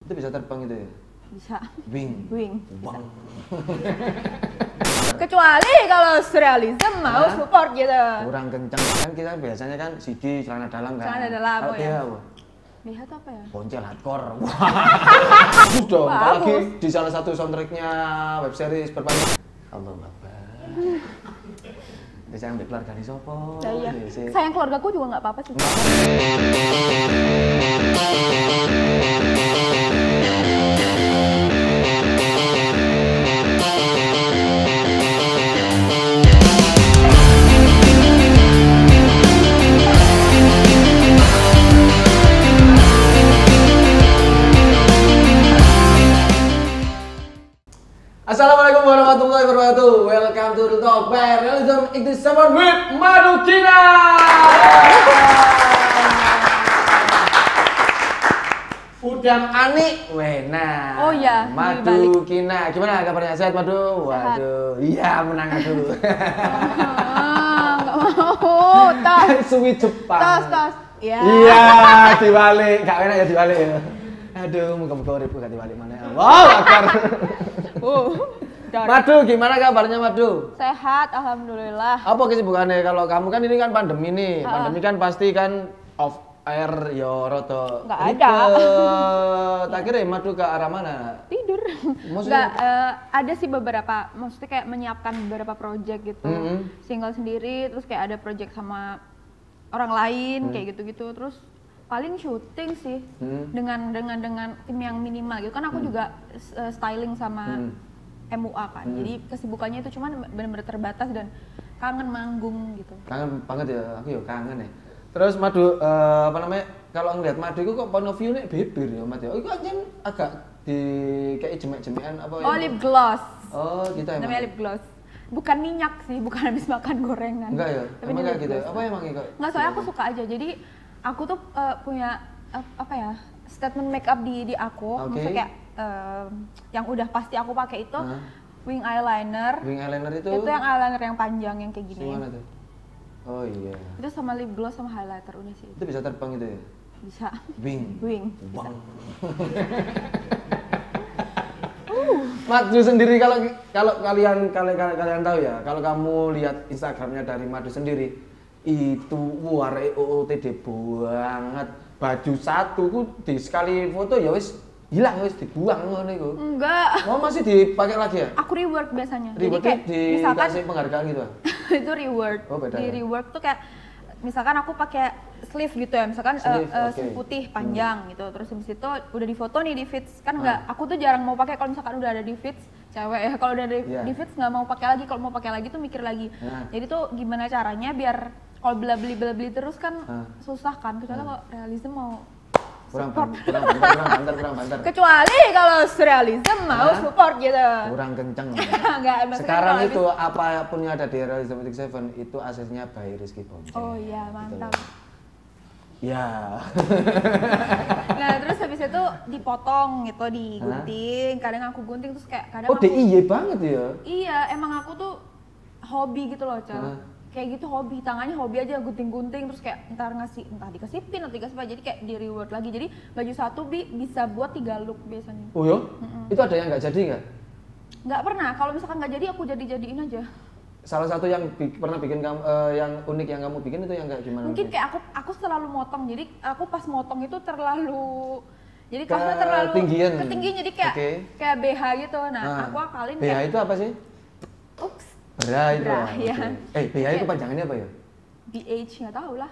Itu bisa terbang itu ya? Bisa. Wing. Wing. Wang. Kecuali kalau surrealism mau support gitu. Kurang kencang kan kita biasanya kan CD celana dalam kan. Celana dalam, Kalau oh dia ya. apa? BH itu apa ya? Boncel hardcore. Bagus dong. Bagus. Apalagi di salah satu soundtracknya web series berpandang. Allah Akbar. Saya ambil keluarga di sopo. Iya. Sayang keluargaku juga nggak apa-apa sih. Assalamualaikum warahmatullahi wabarakatuh. Welcome to the Talk by Realism 87 with Madu Kina. Udam Ani Wena. Oh iya, Madu Kina. Gimana kabarnya? Sehat Madu? Sehat. Waduh, iya menang aku. Nggak mau. Tas. Suwi Jepang. Tas. Ya. Iya, dibalik. Gak enak ya dibalik ya. Aduh, muka-muka uripku gak dibalik mana. Wow, akar. Madu, gimana kabarnya Madu? Sehat, alhamdulillah. Apa kesibukannya? Kalau kamu kan ini kan pandemi nih. Pandemi kan pasti kan off air yo roto. Nggak ada. Tak kira Madu ke arah mana? Tidur. Maksudnya? Nggak, ada sih beberapa, maksudnya kayak menyiapkan beberapa project gitu. Single sendiri, terus kayak ada project sama orang lain, kayak gitu-gitu. Terus paling syuting sih dengan tim yang minimal gitu kan. Aku juga styling sama MUA kan, jadi kesibukannya itu cuman benar-benar terbatas dan kangen manggung gitu. Kangen banget ya, aku ya kangen ya. Terus Madu, apa namanya, kalau ngeliat Madu itu kok point of view-nya bibir ya Madu. Itu aja agak di kayak jemek-jemekan apa ya? Oh, lip gloss. Oh gitu emang? Namanya lip gloss. Bukan minyak sih, bukan habis makan gorengan. Enggak ya? Tapi Emang ini kayak lip gitu? gloss. Apa emangnya kok? Enggak, soalnya aku suka aja, jadi aku tuh punya apa ya, statement makeup di aku. Maksudnya kayak yang udah pasti aku pakai itu wing eyeliner. Wing eyeliner itu? Itu yang eyeliner yang panjang yang kayak gini. Gimana tuh? Oh iya. Itu sama lip gloss sama highlighter udah sih. Itu bisa terbang itu ya? Bisa. Wing. Wing. Wang. Madu sendiri kalau kalian tahu ya, kalau kamu lihat Instagramnya dari Madu sendiri itu warna OOTD banget. Baju satu ku di sekali foto ya wis hilang, wis dibuang ngono iku. Enggak. Oh, masih dipakai lagi ya? Aku rework biasanya. Rework Jadi kayak misalkan dikasih penghargaan gitu. itu rework. Oh, beda di ya? rework tuh kayak misalkan aku pakai sleeve gitu ya, misalkan sleeve putih panjang gitu. Terus habis itu udah difoto nih di feeds kan enggak. Aku tuh jarang mau pakai kalau misalkan udah ada di feeds cewek ya. Kalau udah ada di feeds nggak mau pakai lagi. Kalau mau pakai lagi tuh mikir lagi. Jadi tuh gimana caranya biar kalau beli terus kan susah kan. Kecuali kalau realism mau kurang banter. Kecuali kalau surrealism mau support gitu. Kurang kenceng. Enggak, Sekarang itu apapun yang ada di Realism 87 itu aksesnya by Rizky Bonceng. Oh iya, mantap. Ya. Nah, terus habis itu dipotong gitu, digunting. Kadang aku gunting terus kayak kadang Oh, DIY banget ya? Iya, emang aku tuh hobi gitu loh, Cel. Kayak gitu hobi, tangannya hobi aja gunting-gunting terus kayak entah dikasih pin atau dikasih apa, jadi kayak di reward lagi. Jadi baju satu bisa buat 3 look biasanya. Oh ya? Itu ada yang nggak jadi nggak? Nggak pernah, kalau misalkan nggak jadi aku jadiin aja. Salah satu yang pernah bikin kamu yang unik yang kamu bikin itu yang kayak gimana? Mungkin kayak aku selalu motong, jadi aku pas motong itu terlalu ketinggian jadi kayak BH gitu. Nah, aku akalin BH itu apa sih? Ups. Bra itu ya. BH itu panjangannya apa ya? BH nggak tahu lah.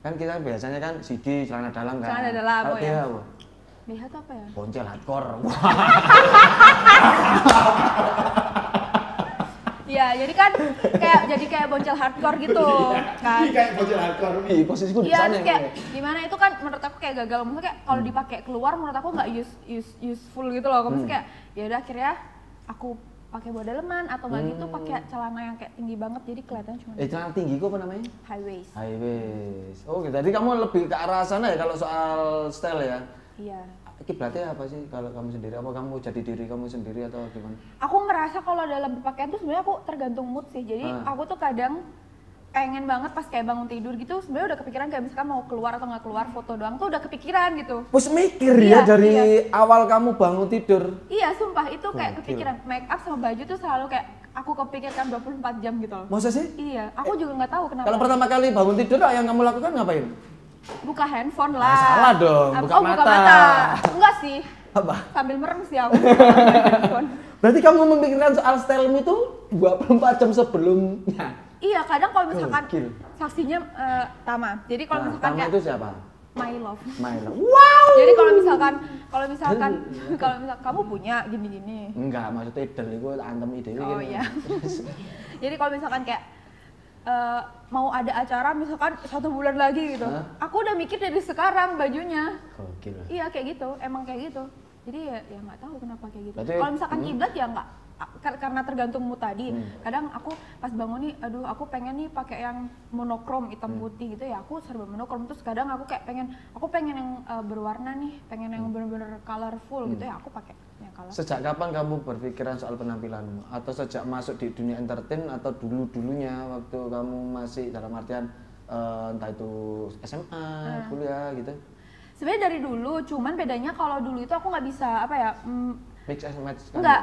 Kan kita biasanya kan CD celana dalam kan. Celana dalam Kalau ya. apa? BH itu apa ya? Boncel hardcore. Iya, jadi kan kayak boncel hardcore gitu kan. Kayak boncel hardcore. Posisiku di sana. Iya, kayak gimana itu kan menurut aku kayak gagal. Maksudnya kayak kalau dipakai keluar menurut aku nggak useful gitu loh. Maksudnya kayak ya udah akhirnya aku pakai buat daleman atau nggak gitu pakai celana yang kayak tinggi banget jadi kelihatan cuma celana tinggi kok apa namanya? High waist. High waist. Oh, jadi kamu lebih ke arah sana ya kalau soal style ya? Iya. Kiblatnya apa sih kalau kamu sendiri? Apa kamu jadi diri kamu sendiri atau gimana? Aku ngerasa kalau dalam berpakaian tuh sebenarnya aku tergantung mood sih. Jadi aku tuh kadang pengen banget pas kayak bangun tidur gitu sebenarnya udah kepikiran kayak misalkan mau keluar atau nggak keluar foto doang tuh udah kepikiran gitu. Terus mikir Iya, ya dari iya. awal kamu bangun tidur. Iya sumpah itu kayak Gokil. kepikiran make up sama baju tuh selalu kayak aku kepikirkan 24 jam gitu loh. Masa sih? Iya, aku juga nggak tahu kenapa. Kalau pertama kali bangun tidur yang kamu lakukan ngapain? Buka handphone lah. salah dong, buka buka mata. mata. Enggak sih, Apa? sambil merem sih aku. Buka handphone. Berarti kamu memikirkan soal stylemu itu 24 jam sebelumnya. Iya, kadang kalau misalkan Gokil. saksinya Tama. Jadi kalau Nah, misalkan Tama kayak itu siapa? my love. Myla. Wow. Jadi kalau misalkan kamu punya gini-gini. Enggak, maksudnya idol itu antem ide Oh iya. Jadi kalau misalkan kayak mau ada acara misalkan 1 bulan lagi gitu. Hah? Aku udah mikir dari sekarang bajunya. Gokil. Iya kayak gitu, emang kayak gitu. Jadi ya nggak tahu kenapa kayak gitu. Berarti- Kalau misalkan kiblat ya nggak, karena tergantung mood tadi. Kadang aku pas bangun nih, aduh aku pengen nih pakai yang monokrom hitam putih gitu ya. Aku serba monokrom. Terus kadang aku kayak aku pengen yang berwarna nih, pengen yang bener-bener colorful gitu ya. Aku pakai yang color. Sejak kapan kamu berpikiran soal penampilanmu? Atau sejak masuk di dunia entertain atau dulu-dulunya waktu kamu masih dalam artian entah itu SMA, kuliah gitu? Sebenarnya dari dulu, cuman bedanya kalau dulu itu aku nggak bisa apa ya, Mix and match kan? nggak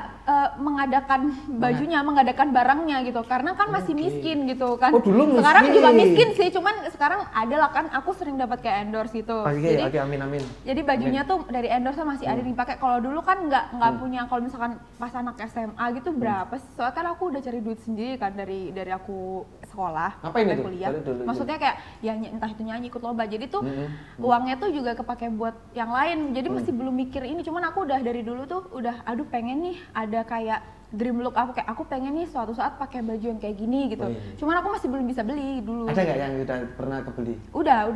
mengadakan bajunya, mengadakan barangnya gitu, karena kan masih Oke. miskin gitu kan. Oh, dulu sekarang miskin. juga miskin sih, cuman sekarang ada lah kan, aku sering dapat kayak endorse gitu. Oke, amin amin. Jadi bajunya tuh dari endorse masih ada dipakai. Kalau dulu kan nggak punya. Kalau misalkan pas anak SMA gitu berapa sih? Soalnya kan aku udah cari duit sendiri kan dari aku sekolah Ngapain sampai itu? kuliah. Dari dulu Maksudnya kayak ya entah itu nyanyi ikut lomba. Jadi tuh uangnya tuh juga kepake buat yang lain. Jadi masih belum mikir ini. Cuman aku udah dari dulu tuh udah aduh pengen nih ada kayak dream look aku pengen nih suatu saat pakai baju yang kayak gini gitu. Oh, iya. Cuman aku masih belum bisa beli dulu. Ada nggak yang udah pernah kebeli? Udah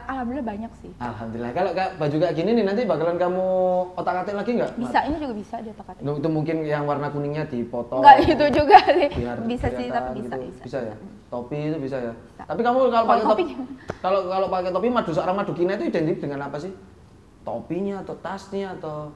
alhamdulillah banyak sih. Alhamdulillah. Kalau baju kayak gini nih nanti bakalan kamu otak-atik lagi nggak? Bisa, ini juga bisa di otak-atik. Nah, itu mungkin yang warna kuningnya dipotong. Enggak itu juga sih. Biar Bisa sih, kelihatan tapi bisa, gitu. bisa. Bisa ya. Topi itu bisa ya. Tapi kamu kalau pakai topi topi, kalau pakai topi seorang Madukina itu identik dengan apa sih? Topinya atau tasnya atau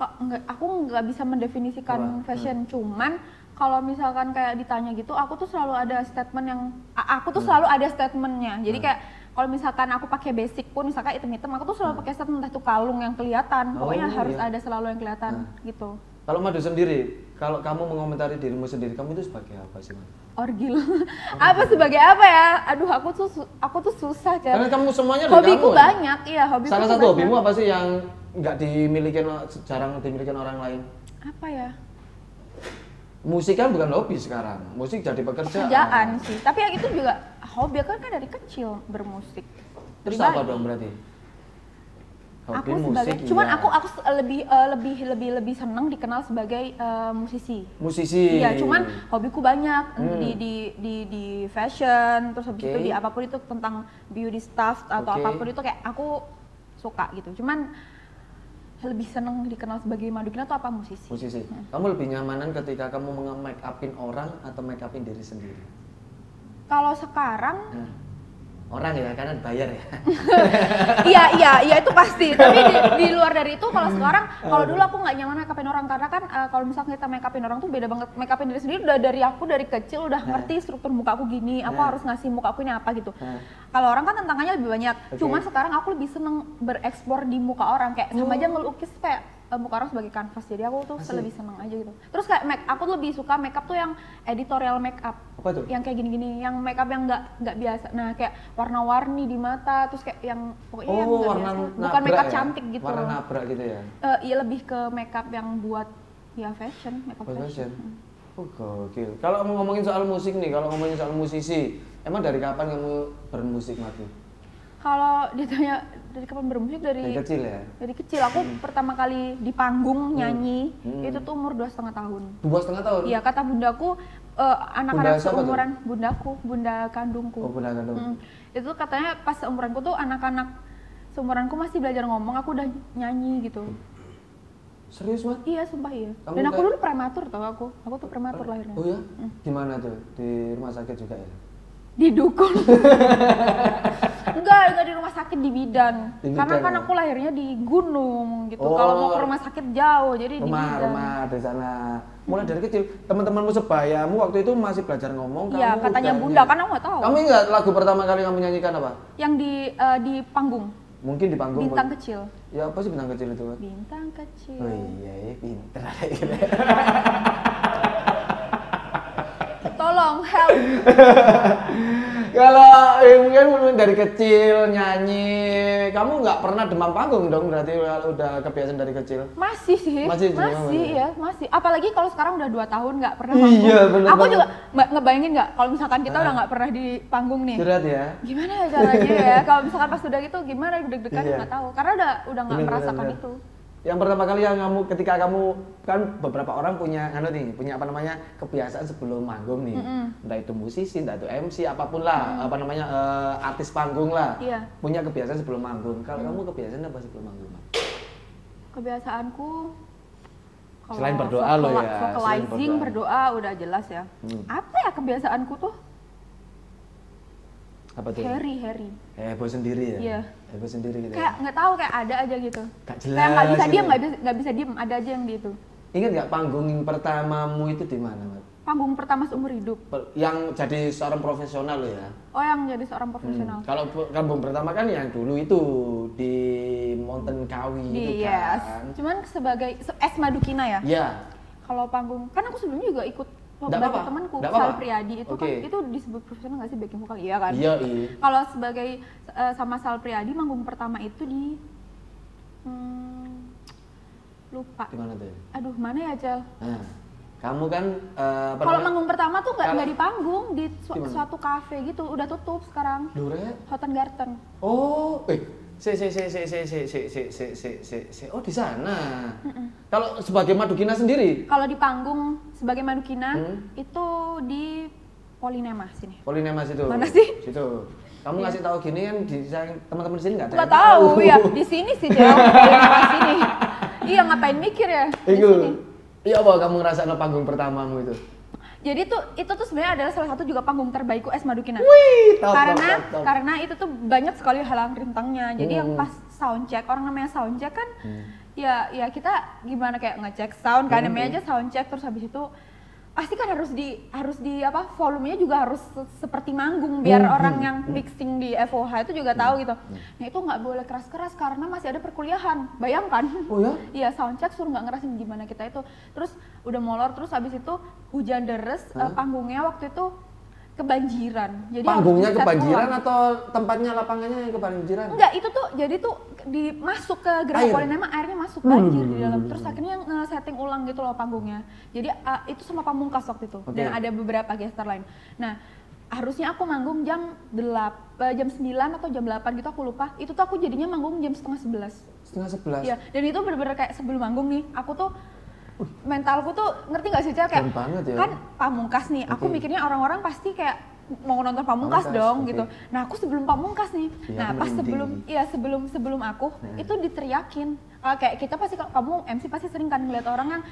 Kok aku nggak bisa mendefinisikan Apa? fashion, cuman kalau misalkan kayak ditanya gitu, aku tuh selalu ada statement yang aku tuh selalu ada statementnya. Jadi kayak kalau misalkan aku pakai basic pun, misalkan item-item, aku tuh selalu pakai statement, entah itu kalung yang kelihatan, Oh, pokoknya harus iya. ada selalu yang kelihatan gitu. kalau Madu sendiri, kalau kamu mengomentari dirimu sendiri, kamu itu sebagai apa sih, Madu? Orgil. Apa sebagai apa ya? Aduh, aku tuh susah, Cer. Karena kamu semuanya dari Hobiku kamu, ya? banyak, iya hobiku Salah tuh satu banyak. hobimu apa sih yang nggak jarang dimiliki orang lain? Apa ya? Musik kan bukan hobi sekarang, musik jadi pekerjaan. Kerjaan sih, tapi yang itu juga hobi, kan dari kecil bermusik. Terus Pribadi. apa dong berarti? Hobi Aku sebagai, musik, cuman iya. aku lebih senang dikenal sebagai musisi. Musisi. Iya, cuman hobiku banyak di fashion, terus habis Oke. itu di apapun itu tentang beauty stuff atau Oke. apapun itu kayak aku suka gitu. Cuman lebih senang dikenal sebagai Madukina atau apa musisi. Musisi. Kamu lebih nyamanan ketika kamu nge-make upin orang atau make upin diri sendiri? Kalau sekarang Nah, orang ya, karena dibayar ya. iya itu pasti. Tapi di luar dari itu, kalau sekarang, kalau dulu aku nggak nyaman make upin orang karena kan kalau misalnya kita make upin orang tuh beda banget. Make upin diri sendiri udah dari aku dari kecil udah ngerti struktur muka aku gini, aku harus ngasih muka aku ini apa gitu. Kalau orang kan tantangannya lebih banyak. Oke. Cuman sekarang aku lebih seneng bereksplor di muka orang, kayak sama aja ngelukis kayak muka orang sebagai kanvas. Jadi aku tuh Asik. lebih seneng aja gitu. Terus kayak aku tuh lebih suka make up tuh yang editorial make up. Apa tuh? Yang kayak gini-gini, yang make up yang nggak biasa. Nah, kayak warna-warni di mata, terus kayak yang pokoknya yang nggak warna biasa. nabrak Bukan make up ya? cantik gitu. Warna nabrak gitu ya? Iya lebih ke make up yang buat ya fashion, make up Buat fashion. fashion. Oh, gokil. Kalau mau ngomongin soal musik nih, kalau ngomongin soal musisi, emang dari kapan kamu bermusik, Madu? Kalau ditanya dari kapan bermusik, Dari kecil ya? dari kecil aku pertama kali di panggung nyanyi itu tuh umur 2,5 tahun. 2,5 tahun? Iya, kata bundaku Bunda anak-anak siapa tuh? seumuran bundaku, bunda kandungku. Oh, benar kan? Itu katanya pas seumuranku tuh anak-anak seumuranku masih belajar ngomong, aku udah nyanyi gitu. Serius, Mat? Iya, sumpah iya. Kamu Dan aku kayak- dulu prematur tau aku tuh prematur lahirnya. Oh ya? Gimana tuh? Di rumah sakit juga ya? Di dukun. Enggak di rumah sakit di Bidan. Karena Bidan, kan ya? aku lahirnya di gunung gitu. Oh. Kalau mau ke rumah sakit jauh, jadi di Bidan. Rumah di sana. Mulai dari kecil, teman-temanmu sebayamu waktu itu masih belajar ngomong. Iya, kamu katanya udah Bunda, kan aku nggak tahu. Kamu ingat lagu pertama kali kamu nyanyikan apa? Yang di panggung. Mungkin di panggung. Bintang kecil. Ya apa sih bintang kecil itu? Bintang kecil. Oh iya, pinter. Tolong help. Kalau mungkin dari kecil nyanyi, kamu nggak pernah demam panggung dong? Berarti udah kebiasaan dari kecil. Masih sih. Masih ya, masih. Apalagi kalau sekarang udah 2 tahun nggak pernah panggung. Iya, bener Aku banget. juga ngebayangin nggak kalau misalkan kita udah nggak pernah di panggung nih. Berat ya. Gimana ya caranya ya? Kalau misalkan pas udah gitu gimana deg-degan Iya. nggak tahu. Karena udah nggak Bener, merasakan bener. itu. Yang pertama kali yang ketika kamu kan beberapa orang punya punya apa namanya kebiasaan sebelum manggung nih, entah itu musisi, entah itu MC, apapun lah, artis panggung lah, Iya. punya kebiasaan sebelum manggung. Kalau kamu kebiasaan apa sebelum manggung? Kebiasaanku kalau Selain berdoa loh ya, selain vocalizing, berdoa. berdoa udah jelas ya. Apa ya kebiasaanku tuh? Apa tuh? Harry. Heboh sendiri ya? Iya. Heboh sendiri gitu Kayak ya? nggak tahu, kayak ada aja gitu. Gak jelas Kayak nggak bisa gitu. diem, nggak bisa diem, ada aja yang gitu. Ingat nggak panggung pertamamu itu di mana, Mat? Panggung pertama seumur hidup. Yang jadi seorang profesional loh ya? Oh, yang jadi seorang profesional. Kalau panggung pertama kan yang dulu itu di Mountain Kawi itu Yes. kan? Cuman sebagai Madukina ya. Iya. Kalau panggung, kan aku sebelumnya juga ikut Nggak bantu apa-apa, temanku, nggak Sal apa-apa. Priadi itu Oke. kan itu disebut profesional nggak sih backing vokal? Iya kan? Iya, iya. Kalau sebagai sama Sal Priadi manggung pertama itu di lupa. Di mana tuh? Aduh, mana ya, Cel? Nah, kamu kan apa Kalau namanya? manggung pertama tuh Kalau- nggak di panggung, di Di mana? suatu kafe gitu, udah tutup sekarang. Duret. Hotel Garden. Oh, oh di sana. Kalau sebagai Madukina sendiri, Kalau di panggung sebagai Madukina itu di Polinema sini. Polinema situ. Mana sih? Situ. Kamu ngasih tahu gini kan di teman-teman di sini nggak ada. Nggak yang tahu ya, di sini sih Cel. Polinema sini. Iya, ngapain mikir ya di Iku. sini. Iya, apa kamu ngerasain panggung pertamamu itu? Jadi itu tuh sebenarnya adalah salah satu juga panggung terbaikku Madukina. Wih, top, top. Karena itu tuh banyak sekali halang rintangnya. Jadi yang pas soundcheck, orang namanya soundcheck kan, ya kita gimana kayak ngecek sound kan, namanya aja soundcheck, terus habis itu pasti kan harus di apa, volumenya juga harus seperti manggung biar orang yang mixing di FOH itu juga tahu gitu. Nah itu nggak boleh keras-keras karena masih ada perkuliahan, bayangkan. Oh ya? Iya, soundcheck suruh nggak ngerasin gimana kita itu. Terus udah molor, terus habis itu hujan deres, panggungnya waktu itu kebanjiran. Jadi Panggungnya harus di-set kebanjiran ulang. atau tempatnya lapangannya yang kebanjiran? Enggak, itu tuh jadi tuh masuk ke Geraha Air? Polinema, airnya masuk banjir di dalam. Terus akhirnya nge-setting ulang gitu loh panggungnya. Jadi itu sama Pamungkas waktu itu. Oke. Dan ada beberapa gestar lain. Nah, harusnya aku manggung jam 9 atau jam 8 gitu, aku lupa. Itu tuh aku jadinya manggung jam setengah 11. Setengah 11. Iya, dan itu bener-bener kayak sebelum manggung nih, aku tuh mentalku tuh ngerti gak sih Cel, kayak Keren banget ya. kan Pamungkas nih, aku Oke. mikirnya orang-orang pasti kayak mau nonton Pamungkas Pamungkas, dong oke. gitu. Nah aku sebelum Pamungkas nih, Iya, nah aku pas merinding. sebelum aku itu diteriakin. Kayak kita pasti, kamu MC pasti sering kan ngeliat orang yang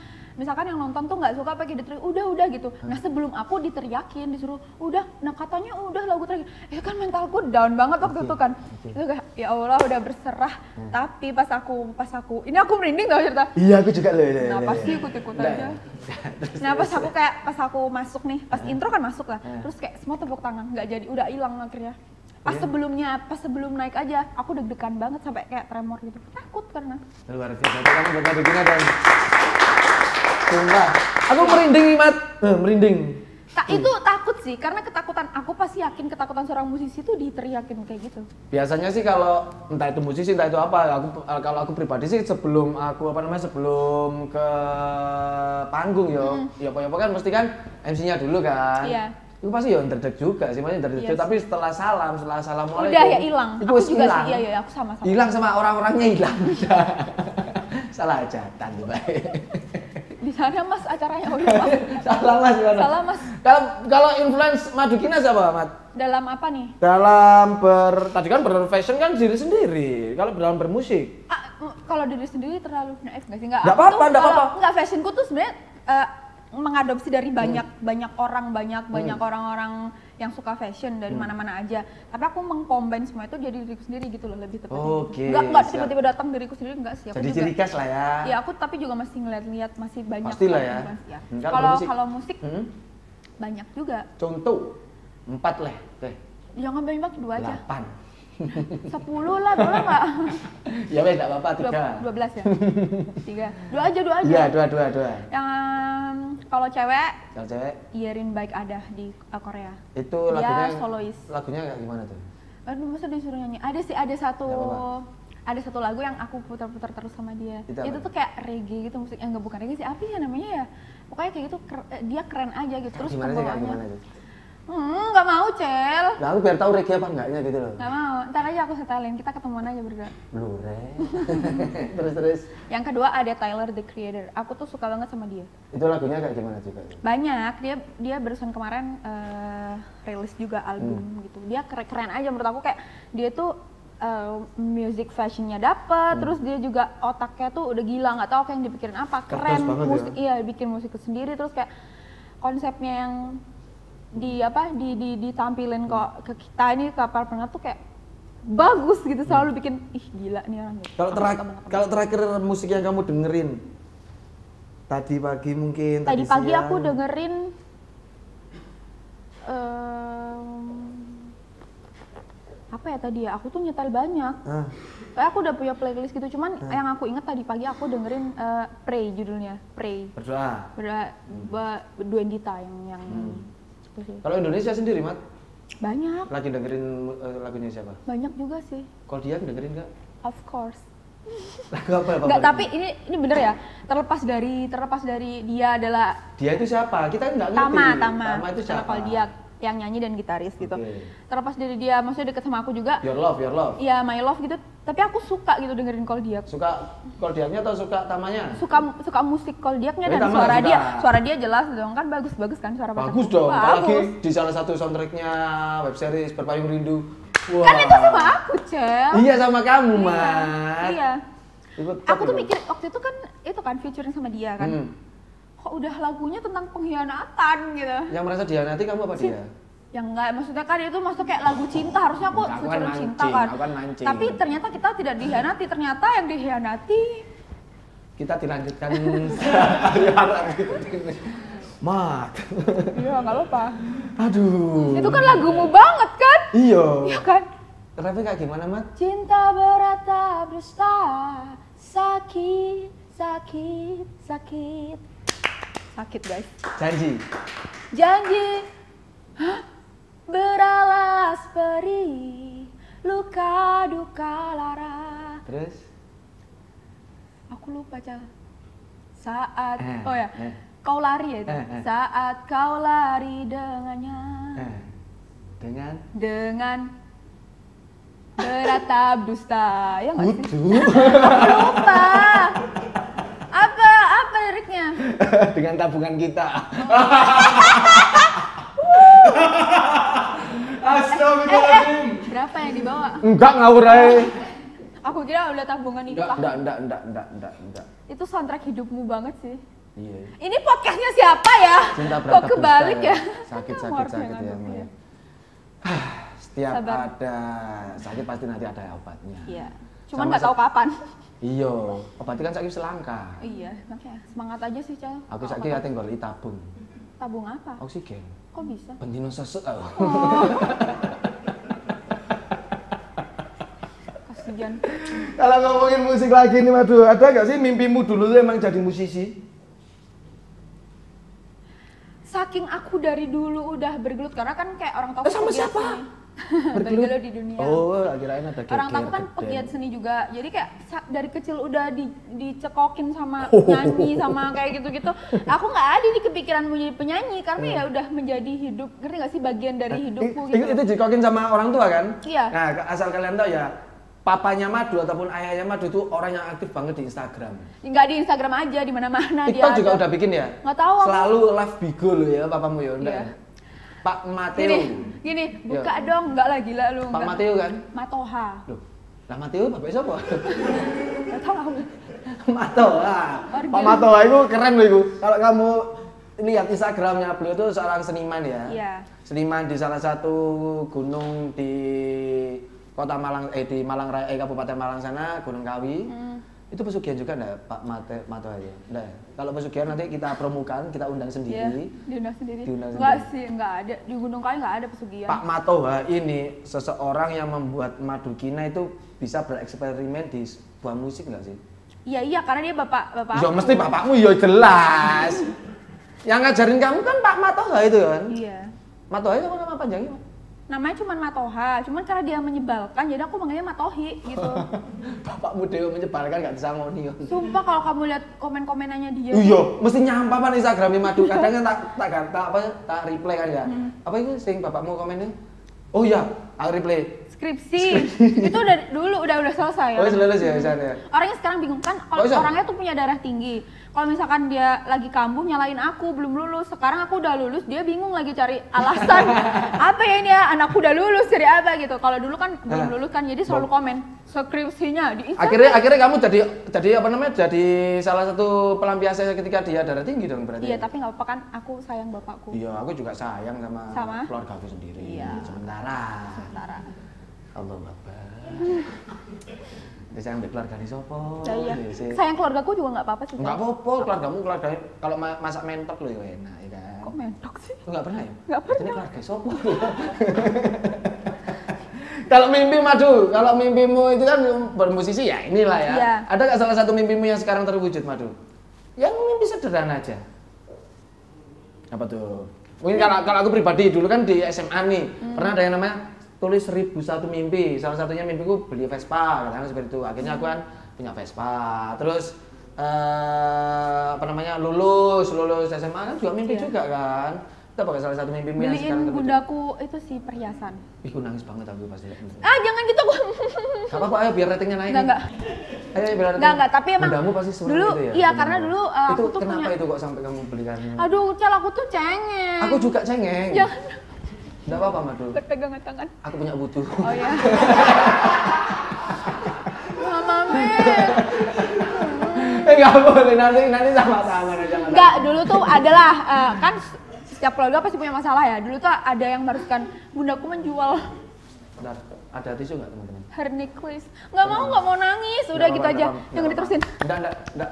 misalkan yang nonton tuh nggak suka pakai diteriak udah gitu. Nah sebelum aku diteriakin, disuruh udah, nah katanya udah lagu terakhir. Ya kan mentalku down banget waktu itu kan. Itu kayak ya Allah udah berserah. Tapi pas aku ini aku merinding tau cerita. Iya, aku juga loh. Nah pasti ikut-ikut aja. Nah pas aku masuk nih, pas intro kan masuk lah. Terus kayak semua tepuk tangan, nggak jadi, udah hilang akhirnya. Pas sebelum naik aja, aku deg-degan banget sampai kayak tremor gitu. Takut karena. Luar biasa, itu kamu buat Madukina dan sumpah, aku merinding nih, Mat. Merinding. Itu takut sih, karena ketakutan aku pasti yakin ketakutan seorang musisi itu diteriakin kayak gitu. Biasanya sih kalau entah itu musisi entah itu apa, kalau aku pribadi sih sebelum ke panggung ya apa kan mesti kan MC-nya dulu kan. Iya. Itu pasti ya ndredeg juga sih, maksudnya ndredeg. Iya sih. Tapi setelah assalamualaikum. Udah ya hilang. Itu Aku wis juga hilang. sih, iya aku sama-sama. Hilang sama orang-orangnya hilang. Udah. Salah hajatan tuh, Pak. Di sana Mas acaranya udah Mas. Salah Mas. Gimana? Salah Mas. Kalau influence Madukina siapa, Mat? Dalam apa nih? Dalam tadi kan berfashion kan diri sendiri. Kalau dalam bermusik. Kalau diri sendiri terlalu naif nggak sih? Nggak Nggak apa-apa, nggak apa-apa. Nggak, fashionku tuh sebenarnya mengadopsi dari banyak orang-orang yang suka fashion dari mana-mana aja. Tapi aku mengcombine semua itu jadi diriku sendiri gitu loh, lebih tepatnya. Oke. Enggak tiba-tiba datang diriku sendiri, enggak sih. Aku jadi juga, ciri khas lah ya. Iya, aku tapi juga masih ngeliat-liat, masih banyak. Pastilah ya. Kalau musik banyak juga. Contoh 4 lah, teh. Jangan banyak, 2 aja. 8. 10 lah, boleh nggak? Ya wes, nggak apa-apa, 3. 12 ya? 3. 2 aja. Iya, 2. Yang kalau cewek, Yerin Baik Adah di Korea. Itu dia lagunya, solois. Lagunya kayak gimana tuh? Aduh, masa disuruh nyanyi? Ada satu lagu yang aku putar-putar terus sama dia. Itu tuh kayak reggae gitu, musik yang nggak bukan reggae sih, apa ya namanya ya? Pokoknya kayak gitu, dia keren aja gitu. Terus pembawaannya. Nggak mau, Cel. Nah, aku biar tahu reggae apa enggaknya gitu loh. Nggak mau, ntar aja aku setelin, kita ketemuan aja berdua. Blu-ray. Terus. Yang kedua ada Tyler, The Creator. Aku tuh suka banget sama dia. Itu lagunya kayak gimana juga? Banyak, dia barusan kemarin rilis juga album gitu. Dia keren aja menurut aku, kayak dia tuh music fashionnya dapet, terus dia juga otaknya tuh udah gila, nggak tahu kayak yang dipikirin apa. Keren, musik, ya? Iya, bikin musik sendiri, terus kayak konsepnya yang ditampilin kok ke kita ini kapal pernah tuh kayak bagus gitu, selalu bikin gila nih orang gitu. Kalau terakhir musik yang kamu dengerin tadi pagi mungkin tadi pagi siang. Aku dengerin apa ya tadi ya, aku tuh nyetel banyak. Kayak aku udah punya playlist gitu, cuman yang aku inget tadi pagi aku dengerin Pray, judulnya Pray. Berdoa Duendita yang Kalau Indonesia sendiri, Mat? Banyak. Lagi dengerin lagunya siapa? Banyak juga sih. Kalau dia dengerin nggak? Of course. Lagu apa? Nggak, tapi ini bener ya. Terlepas dari dia adalah. Dia itu siapa? Kita nggak ngerti. Tama itu siapa? Kalau dia yang nyanyi dan gitaris gitu. Terlepas dari dia, maksudnya deket sama aku juga. Your Love. Iya, My Love gitu. Tapi aku suka gitu dengerin Koldiak. Suka Koldiaknya atau suka Tamanya? Suka musik Koldiaknya dan suara dia jelas dong, kan bagus kan suara bagus dong. Apalagi di salah satu soundtracknya web series Berpayung Rindu. Wah. Kan itu sama aku, Cel. Iya, sama kamu, Mat. Iya. Aku tuh mikir waktu itu kan featuring sama dia kan. Kok udah lagunya tentang pengkhianatan gitu. Yang merasa dihianati kamu apa dia? Yang enggak, maksudnya kan itu masuk kayak lagu cinta, harusnya aku featuring cinta kan. Tapi ternyata kita tidak dihianati, ternyata yang dihianati kita dilanjutkan hari-hari gitu. Mat. Iya, enggak lupa. Aduh. Itu kan lagumu banget kan? Iya kan? Rapnya kayak gimana, Mat? Cinta beratap dusta, sakit guys. Janji beralas perih, luka duka lara. Terus? Aku lupa, Cal. Saat kau lari ya itu. Saat kau lari dengannya. Dengan beratap dusta. Ya nggak sih? Lupa. Apa liriknya? Dengan tabungan kita. Astagfirullahaladzim. Berapa yang dibawa? Enggak, ngawur aja. Aku kira udah tabungan itu lah. Enggak. Itu soundtrack hidupmu banget sih. Iya. Ini podcastnya siapa ya? Kok kebalik ya? Sakit ya. Setiap ada sakit pasti nanti ada obatnya. Iya. Cuman nggak tahu kapan. Iya, obatnya kan sakit selangka. Iya, makanya semangat aja sih, Cal. Aku sakit ate golek tabung. Tabung apa? Oksigen. Kok bisa? Bendino sesek. Kasihan. Kalau ngomongin musik lagi nih, waduh, ada nggak sih mimpimu dulu tuh emang jadi musisi? Saking aku dari dulu udah bergelut, karena kan kayak orang tua sama siapa? Bergelut di dunia. Oh, kirain ada geger. Orang tua kan pegiat seni juga, jadi kayak dari kecil udah dicekokin sama nyanyi sama kayak gitu-gitu. Aku nggak ada di kepikiran mau jadi penyanyi karena ya udah menjadi hidup, ngerti nggak sih, bagian dari hidupku gitu. Itu dicekokin sama orang tua kan? Iya. Nah, asal kalian tahu ya, papanya Madu ataupun ayahnya Madu itu orang yang aktif banget di Instagram. Nggak di Instagram aja, di mana-mana dia. TikTok juga udah bikin ya? Nggak tahu. Selalu live bigo loh ya papamu ya, enggak? Iya. Pak Mateo. Gini, buka dong, enggak lah, gila lu. Pak Mateo kan? Matoha. Loh, lah Mateo bapak siapa? Nggak tahu. Matoha. Pak Matoha itu keren loh itu. Kalau kamu lihat Instagramnya beliau itu seorang seniman ya. Iya. Seniman di salah satu gunung di Kota Malang, di Malang Raya, Kabupaten Malang sana, Gunung Kawi. Itu pesugihan juga enggak Pak Mato ya? Enggak ya? Kalau pesugihan nanti kita promokan, kita undang sendiri. Iya, diundang sendiri. Enggak sih, enggak ada. Di Gunung Kawi enggak ada pesugihan. Pak Matoha ini seseorang yang membuat madu kina itu bisa bereksperimen di sebuah musik enggak sih? Iya, karena dia bapak. Ya mesti bapakmu ya jelas. Yang ngajarin kamu kan Pak Matoha itu kan? Iya. Matoha itu nama panjangnya? Namanya cuma Matoha, cuman karena dia menyebalkan, jadi aku manggilnya Matohi gitu. Bapakmu dewe menyebalkan gak disangoni. Sumpah kalau kamu lihat komen-komenannya dia. Iya, mesti nyampah pan Instagramnya Madu. Kadang kan tak reply kan ya. Apa itu sing bapakmu komennya? Oh iya, aku reply. Skripsi. Itu udah dulu udah selesai ya. Oh, selesai ya misalnya. Orangnya sekarang bingung kan kalau orangnya tuh punya darah tinggi. Kalau misalkan dia lagi kambuh nyalain aku belum lulus. Sekarang aku udah lulus, dia bingung lagi cari alasan. Apa ya ini ya, anakku udah lulus cari apa gitu. Kalau dulu kan belum lulus kan jadi selalu komen skripsinya di Instagram. Akhirnya kamu jadi apa namanya? Jadi salah satu pelampiasannya ketika dia darah tinggi dong berarti. Iya, tapi nggak apa-apa kan aku sayang bapakku. Iya, aku juga sayang sama keluarga aku sendiri. Iya. Sementara. Allah Akbar. Ya sayang keluarga nih sopo. Iya. Sayang keluargaku juga nggak apa-apa sih. Nggak apa-apa, keluargamu kalau masak mentok loh ya enak ya kan. Kok mentok sih? Nggak pernah ya? Nggak pernah. Ini keluarga sopo. Kalau mimpi Madu, kalau mimpimu itu kan bermusisi ya inilah ya. Iya. Ada nggak salah satu mimpimu yang sekarang terwujud Madu? Yang mimpi sederhana aja. Apa tuh? Mungkin kalau aku pribadi dulu kan di SMA nih, pernah ada yang namanya tulis 1001 mimpi. Salah satunya mimpiku beli Vespa, katanya seperti itu. Akhirnya aku kan punya Vespa. Terus apa namanya lulus SMA kan juga mimpi juga kan. Itu pakai salah satu mimpimu yang sekarang beliin bundaku itu sih perhiasan. Ih, aku nangis banget aku pas lihat. Jangan gitu gua. Gak apa-apa, ayo biar ratingnya naik. Enggak. Ayo biar ratingnya. Enggak, tapi emang bundamu pasti senang dulu, gitu ya. iya karena dulu aku tuh kenapa punya. itu kok sampai kamu belikan? Aduh, Cel, aku tuh cengeng. Aku juga cengeng. Jangan. Enggak apa-apa, Madu. Berpegangan tangan. Aku punya butuh. Oh ya. Mama Mel. Enggak boleh, nanti sama-sama aja. Enggak, dulu tuh adalah kan setiap keluarga pasti punya masalah ya. Dulu tuh ada yang mengharuskan bundaku menjual. Bentar, ada tisu nggak teman-teman? Hernicles. Nggak mau nangis. Udah gitu aja. Jangan diterusin.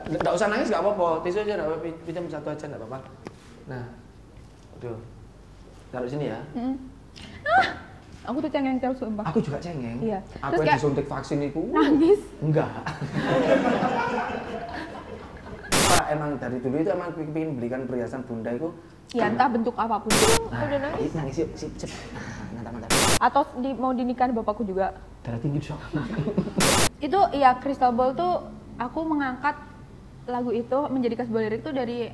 Enggak usah nangis nggak apa-apa. Tisu aja nggak apa-apa. Pinjam satu aja nggak apa-apa. Nah, aduh. Taruh sini ya. Aku tuh cengeng terus sumpah. Aku juga cengeng. Iya. Aku yang disuntik vaksin itu. Nangis. Enggak. Pak, emang dari dulu itu emang pengen belikan perhiasan bunda itu. Ya entah bentuk apapun. Udah nangis. Nangis yuk, sip. Mantap. Atau mau dinikahin bapakku juga. Darah tinggi dong. Itu iya, Crystal Ball tuh aku mengangkat lagu itu menjadi sebuah lirik tuh dari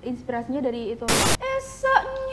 inspirasinya dari itu. Esoknya